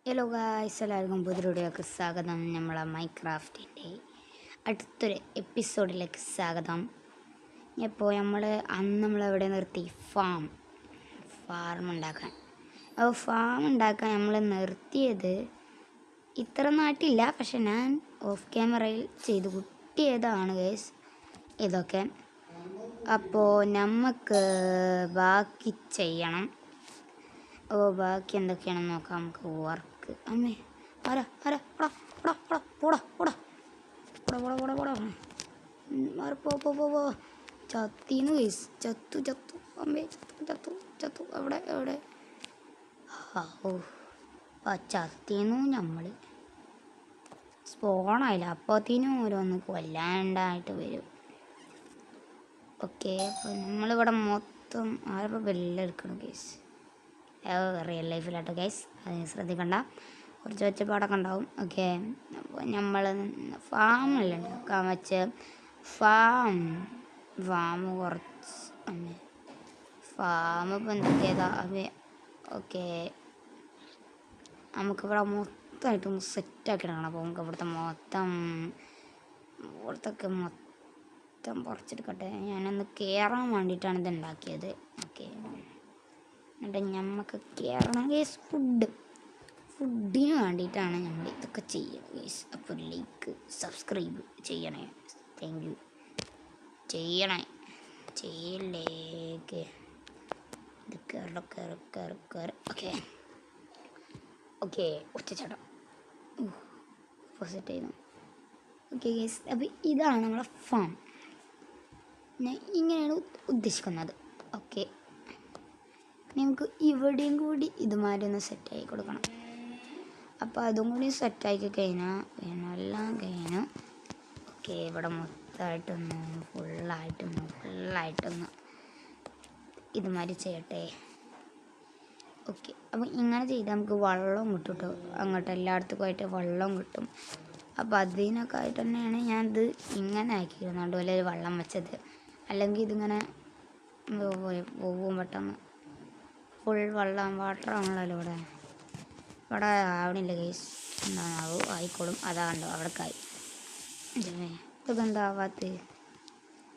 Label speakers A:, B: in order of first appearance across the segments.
A: Hello guys, എല്ലാവർക്കും പുതിയൊരുവിടെയൊക്കെ സ്വാഗതം. നമ്മളെ മൈൻക്രാഫ്റ്റിൻ്റെ അടുത്തൊരു എപ്പിസോഡിലേക്ക് സ്വാഗതം. ഇപ്പോൾ നമ്മളെവിടെ നിർത്തി ഫാം ഉണ്ടാക്കാൻ. അപ്പോൾ ഫാം ഉണ്ടാക്കാൻ നമ്മൾ നിർത്തിയത് ഇത്ര നാട്ടില്ല, പക്ഷെ ഞാൻ ഓഫ് ക്യാമറയിൽ ചെയ്ത് കുട്ടിയതാണ് ഗൈസ് ഇതൊക്കെ. അപ്പോൾ നമുക്ക് ബാക്കി ചെയ്യണം. ബാക്കി എന്തൊക്കെയാണെന്ന് നോക്കാം. നമുക്ക് വർക്ക് അമ്മേ ആരാ ആരാ പോടാ പോടാ പോടാ പോടാ പോടാ പോടാ പോടാ പോടാ പോടാ പോ ചത്തീന്ന് കേസ് ചത്തു അമ്മേ ചത്തു എവിടെ ഓ ചത്തീന്നു. നമ്മൾ സ്പോണായില്ല, അപ്പോഴത്തേനും ഓരോന്ന് കൊല്ലാണ്ടായിട്ട് വരും. ഓക്കെ, അപ്പോൾ നമ്മളിവിടെ മൊത്തം ആരപ്പോൾ വെല്ലെടുക്കണം കേസ്. റിയൽ ലൈഫിലാട്ടോ ഗൈസ്, അത് ശ്രദ്ധിക്കണ്ട, കുറച്ച് ഒച്ചപ്പാടൊക്കെ ഉണ്ടാവും. ഓക്കെ, അപ്പോൾ നമ്മൾ ഫാമല്ല ഉണ്ടാക്കാൻ വെച്ച ഫാം കുറച്ച് ഫാം ഇപ്പം എന്തൊക്കെയാ ഓക്കെ, നമുക്കിവിടെ മൊത്തമായിട്ടൊന്ന് സെറ്റാക്കി എടുക്കണം. അപ്പോൾ നമുക്ക് ഇവിടുത്തെ മൊത്തം പറിച്ചെടുക്കട്ടെ. ഞാനൊന്ന് കയറാൻ വേണ്ടിയിട്ടാണ് ഇത് ഉണ്ടാക്കിയത്. ഓക്കെ, എന്നിട്ട് നമുക്ക് കയറണം ഗേസ്. ഫുഡിന് വേണ്ടിയിട്ടാണ് നമ്മൾ ഇതൊക്കെ ചെയ്യുന്നത് ഗേസ്. അപ്പോൾ ലൈക്ക് സബ്സ്ക്രൈബ് ചെയ്യണേ. Thank you. ചെയ്യലേക്ക് ഇത് കയറി. ഓക്കെ ഒറ്റച്ചേട്ടം പോസിറ്റ് ചെയ്യുന്നു. ഓക്കെ ഗേസ്, അപ്പോൾ ഇതാണ് നമ്മളെ ഫാം. ഞാൻ ഇങ്ങനെയാണ് ഉദ്ദേശിക്കുന്നത്. ഓക്കെ, നമുക്ക് ഇവിടെയും കൂടി ഇതുമാതിരി ഒന്ന് സെറ്റാക്കി കൊടുക്കണം. അപ്പോൾ അതും കൂടി സെറ്റാക്കി കഴിഞ്ഞാൽ എല്ലാം കഴിഞ്ഞു. ഓക്കെ, ഇവിടെ മൊത്തമായിട്ടൊന്ന് ഫുള്ളായിട്ടൊന്ന് ഇതുമാതിരി ചെയ്യട്ടെ. ഓക്കെ, അപ്പോൾ ഇങ്ങനെ ചെയ്താൽ നമുക്ക് വെള്ളം കിട്ടും കേട്ടോ. അങ്ങോട്ട് എല്ലായിടത്തുമായിട്ട് വെള്ളം കിട്ടും. അപ്പോൾ അതിനൊക്കെ ആയിട്ട് തന്നെയാണ് ഞാനിത് ഇങ്ങനെ ആക്കിയിരുന്നുകൊണ്ട് വലിയൊരു വെള്ളം വെച്ചത്. അല്ലെങ്കിൽ ഇതിങ്ങനെ പോവും പെട്ടെന്ന്. ഫുൾ വാട്ടറാണല്ലോ ഇവിടെ ആവണില്ല ഗൈസ്. എന്താണാവോ, ആയിക്കോളും. അതാണ്ടോ അവിടേക്കായി. ഇതൊക്കെ എന്താവാത്ത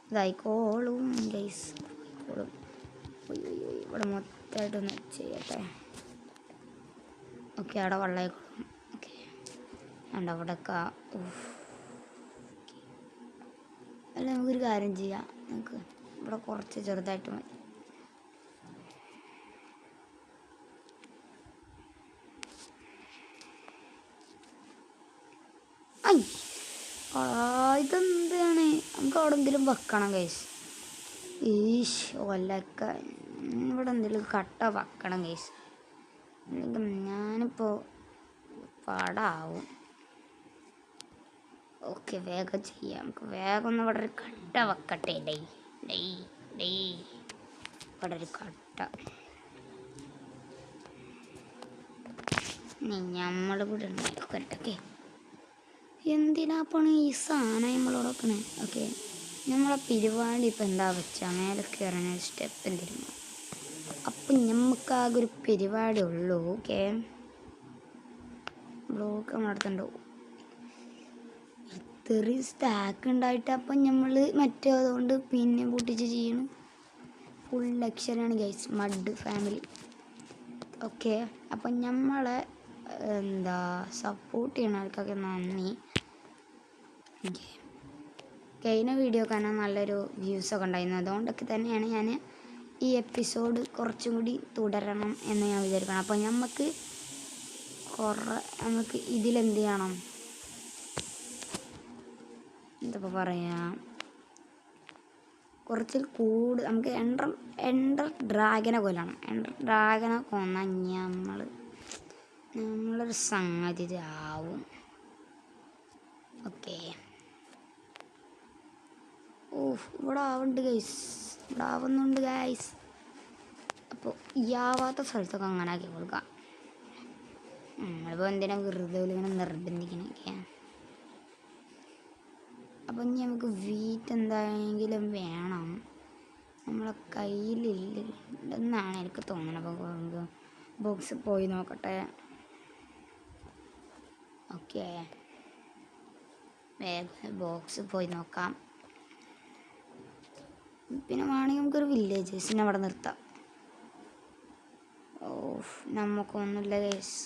A: ഇതായിക്കോളും ഗൈസ്, ആയിക്കോളും. ഇവിടെ മൊത്തമായിട്ടൊന്ന് ചെയ്യട്ടെ. ഓക്കെ, അവിടെ വെള്ളമായിക്കോളും. ഓക്കെ, ഉണ്ട് അവിടെയൊക്കെ. അല്ല, നമുക്കൊരു കാര്യം ചെയ്യാം. നമുക്ക് ഇവിടെ കുറച്ച് ചെറുതായിട്ട് മതി. ഇതെന്താണ്, നമുക്ക് അവിടെ എന്തെങ്കിലും വെക്കണം ഗൈസ്. ഒലക്ക ഇവിടെ എന്തെങ്കിലും കട്ട വെക്കണം ഗൈസ്. ഞാനിപ്പോൾ പാടാവും. ഓക്കെ, വേഗം ചെയ്യാം. നമുക്ക് വേഗം ഒന്ന് ഇവിടെ ഒരു കട്ട വെക്കട്ടെ. ഇവിടെ ഒരു കട്ട നമ്മൾ കൂടെ ഉണ്ടാക്കട്ടെ. എന്തിനാപ്പാണ് ഈ സാധനം നമ്മളോട് വെക്കണേ? ഓക്കെ, നമ്മളെ പരിപാടി ഇപ്പം എന്താ വെച്ചാൽ മേലെ കയറാൻ ഒരു സ്റ്റെപ്പ് എന്തിരുന്നു. അപ്പം നമുക്കാകെ ഒരു പരിപാടി ഉള്ളൂ. ഓക്കെ, ബ്ലോക്ക് നമ്മളടുത്തുണ്ടോ? ഇത്രയും സ്റ്റാക്ക് ഉണ്ടായിട്ട് അപ്പം നമ്മൾ മറ്റേ അതുകൊണ്ട് പിന്നെ പൊട്ടിച്ച് ചെയ്യണം. ഫുൾ ലക്ഷറിയാണ് ഗൈസ്, മഡ് ഫാമിലി. ഓക്കെ, അപ്പം നമ്മളെ സപ്പോർട്ട് ചെയ്യണ ആൾക്കൊക്കെ നന്ദി. കഴിഞ്ഞ വീഡിയോ കാണാൻ നല്ലൊരു വ്യൂസൊക്കെ ഉണ്ടായിരുന്നു. അതുകൊണ്ടൊക്കെ തന്നെയാണ് ഞാൻ ഈ എപ്പിസോഡ് കുറച്ചും കൂടി തുടരണം എന്ന് ഞാൻ വിചാരിക്കണം. അപ്പോൾ നമുക്ക് ഇതിലെന്ത് ചെയ്യണം, എന്താ പറയുക, കുറച്ച് നമുക്ക് എൻഡർ ഡ്രാഗനെ കൊല്ലണം. എൻഡർ ഡ്രാഗനെ കൊന്നാൽ നമ്മളൊരു സംഗതി ആവും. ഓക്കെ, ഇവിടെ ആവുന്നുണ്ട് ഗൈസ്. അപ്പോൾ ഈ ആവാത്ത സ്ഥലത്തൊക്കെ അങ്ങനെ ആക്കി കൊടുക്കാം. നമ്മളിപ്പോൾ എന്തിനാ വെറുതെ ഇങ്ങനെ നിർബന്ധിക്കണൊക്കെ. അപ്പം ഇനി നമുക്ക് വീറ്റ് എന്തായെങ്കിലും വേണം. നമ്മളെ കയ്യിലില്ലെന്നാണ് എനിക്ക് തോന്നുന്നത്. അപ്പോൾ ബോക്സ് പോയി നോക്കട്ടെ. ഓക്കെ, വേഗം ബോക്സ് പോയി നോക്കാം. പിന്നെ വേണമെങ്കിൽ നമുക്കൊരു വില്ലേജേഴ്സിനെ അവിടെ നിർത്താം. നമുക്കൊന്നുമില്ല ഗൈസ്.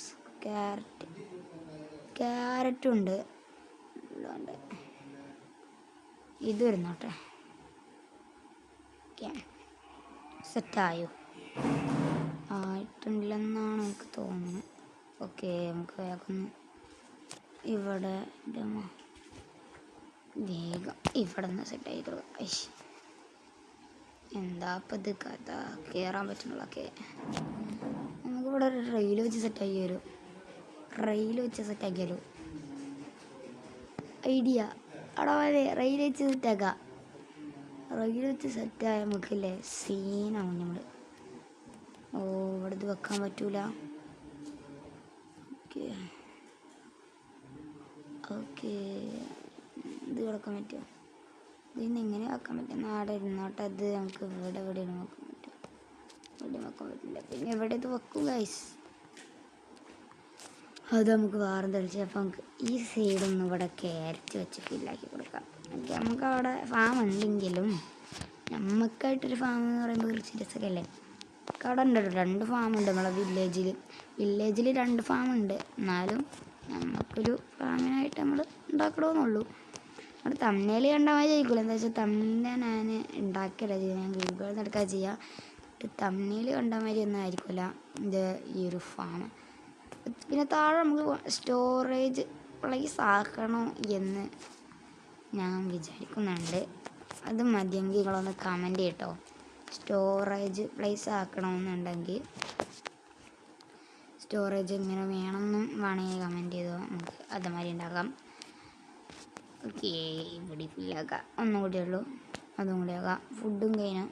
A: ക്യാരറ്റും ഉണ്ട്. ഇത് വരുന്നോട്ടെ. സെറ്റായോ? ആയിട്ടുണ്ടെന്നാണ് എനിക്ക് തോന്നുന്നത്. ഓക്കെ, നമുക്ക് വേഗം ഇവിടെ വേഗം ഇവിടെ നിന്ന് സെറ്റ് ചെയ്തോളൂ. എന്താ ഇപ്പം ഇത് കഥ? കയറാൻ പറ്റുന്നുള്ളതൊക്കെ നമുക്കിവിടെ ഒരു റെയിൽ വെച്ച് സെറ്റാക്കി തരും. സെറ്റാക്കിയാലോ? ഐഡിയ അവിടെ വരെ റെയിൽ വെച്ച് സെറ്റാക്കാം. റെയിൽ വെച്ച് സെറ്റായ നമുക്കില്ലേ സീനാവും നമ്മൾ. ഇവിടെ ഇത് വെക്കാൻ പറ്റൂല. ഓക്കെ ഇത് കിടക്കാൻ പറ്റുമോ? ഇതിന്ന് എങ്ങനെ വെക്കാൻ പറ്റും? നാടെ ഇരുന്നോട്ടെ. അത് നമുക്ക് ഇവിടെ വെക്കാൻ പറ്റും. ഇവിടെ വെക്കാൻ പറ്റില്ല. പിന്നെ എവിടെ ഇത് വെക്കും ഗൈസ്? അത് നമുക്ക് വേറെ തെളിച്ച്. അപ്പം നമുക്ക് ഈ സൈഡൊന്നും ഇവിടെ ക്യാരറ്റ് വെച്ച് ഫില്ലാക്കി കൊടുക്കാം. ഓക്കെ, നമുക്ക് അവിടെ ഫാം ഉണ്ടെങ്കിലും നമുക്കായിട്ടൊരു ഫാം എന്ന് പറയുമ്പോൾ ഒരു സീരിയസ് ഒക്കെ അല്ലേ. അവിടെ ഉണ്ടല്ലോ 2 ഫാമുണ്ട് നമ്മളെ വില്ലേജിൽ 2 ഫാമുണ്ട്. എന്നാലും നമുക്കൊരു ഫാമിനായിട്ട് നമ്മൾ ഉണ്ടാക്കണമെന്നുള്ളൂ. അവിടെ തമ്മനയിൽ കണ്ടാൽ മതി ചോദിക്കില്ല. എന്താ വെച്ചാൽ തമ്മനെ ഞാൻ ഉണ്ടാക്കിയല്ല ചെയ്യുക, ഞാൻ ഗൂഗിളിൽ നിന്ന് എടുക്കുക ചെയ്യുക. തമ്മനയിൽ കണ്ടാൽ മതി ഒന്നും ആയിരിക്കില്ല ഇത് ഈ ഒരു ഫാം. പിന്നെ താഴെ നമുക്ക് സ്റ്റോറേജ് പ്ലേസ് ആക്കണോ എന്ന് ഞാൻ വിചാരിക്കുന്നുണ്ട്. അത് മതിയെങ്കിൽ നിങ്ങളൊന്ന് കമൻറ്റ് ചെയ്യട്ടോ. സ്റ്റോറേജ് പ്ലേസ് ആക്കണമെന്നുണ്ടെങ്കിൽ സ്റ്റോറേജ് എങ്ങനെ വേണമെന്നും വേണമെങ്കിൽ കമൻറ്റ് ചെയ്തോ. നമുക്ക് അതുമാതിരി ഉണ്ടാക്കാം. ഓക്കെ, ഇവിടെ ഫില്ലാക്കാം. ഒന്നും കൂടി ഉള്ളൂ, അതും കൂടി ആക്കാം. ഫുഡും കഴിഞ്ഞു.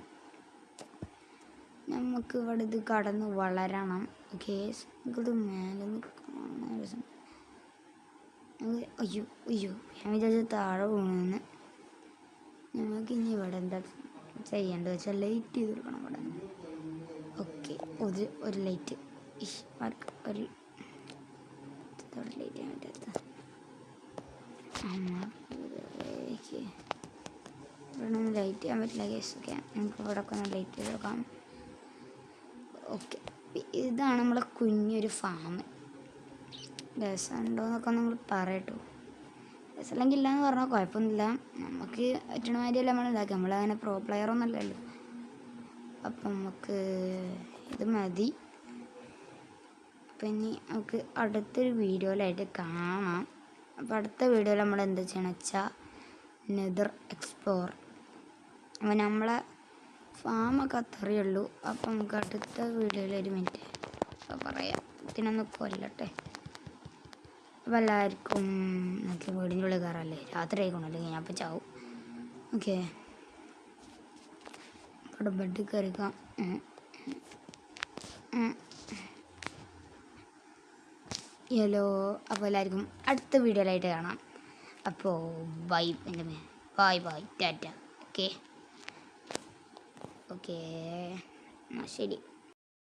A: നമുക്ക് ഇവിടെ ഇത് കടന്ന് വളരണം. ഓക്കെ, നമുക്കിത് മേലെ കാണാൻ രസം. അയ്യോ ഞാൻ വിചാരിച്ച താഴെ പോകണമെന്ന്. നമുക്ക് ഇനി ഇവിടെ എന്താ ചെയ്യേണ്ടത് വെച്ചാൽ ലൈറ്റ് ചെയ്ത് കൊടുക്കണം ഇവിടെ. ഓക്കെ, ഒരു ലൈറ്റ് ഒരു ലൈറ്റ് ചെയ്യാൻ പറ്റാത്ത ഇവിടെ ഒന്നും ലൈറ്റ് ചെയ്യാൻ പറ്റില്ല കേസ്. ഓക്കെ, നമുക്ക് ഇവിടെ ഒക്കെ ഒന്ന് ലൈറ്റ് ചെയ്ത് കൊടുക്കാം. ഓക്കെ, ഇതാണ് നമ്മളെ കുഞ്ഞൊരു ഫാം. രസമുണ്ടോയെന്നൊക്കെ നമ്മൾ പറയട്ടോ. രസമില്ലെങ്കിൽ ഇല്ലയെന്ന് പറഞ്ഞാൽ കുഴപ്പമൊന്നുമില്ല. നമുക്ക് പറ്റണ മാതിരിയല്ല നമ്മൾ ഉണ്ടാക്കുക. നമ്മളങ്ങനെ പ്രോ പ്ലെയറൊന്നും അല്ലല്ലോ. അപ്പം നമുക്ക് ഇത് മതി. അപ്പം ഇനി നമുക്ക് അടുത്തൊരു വീഡിയോയിലായിട്ട് കാണാം. അപ്പോൾ അടുത്ത വീഡിയോയിൽ നമ്മൾ എന്താ ചെയ്യണം വെച്ചാൽ നെതർ എക്സ്പ്ലോർ. അപ്പോൾ നമ്മളെ ഫാമൊക്കെ അത്രയേ ഉള്ളൂ. അപ്പം നമുക്ക് അടുത്ത വീഡിയോയിൽ 1 മിനിറ്റ് അപ്പോൾ പറയാം. ഇതിനൊന്ന് കൊല്ലട്ടെ. അപ്പോൾ എല്ലാവർക്കും നമുക്ക് വീടിൻ്റെ ഉള്ളിൽ കയറാമല്ലേ? രാത്രി ആയിക്കോണം, അല്ലെങ്കിൽ ഞാൻ അപ്പോൾ ചാവും. ഓക്കെ, അവിടെ ബെഡ് കയറിക്കാം. ഹലോ, അപ്പോൾ എല്ലാവർക്കും അടുത്ത വീഡിയോയിലായിട്ട് കാണാം. അപ്പോൾ ബൈ എൻ്റെ മേ, ബൈ ടാറ്റ. ഓക്കെ എന്നാൽ ശരി.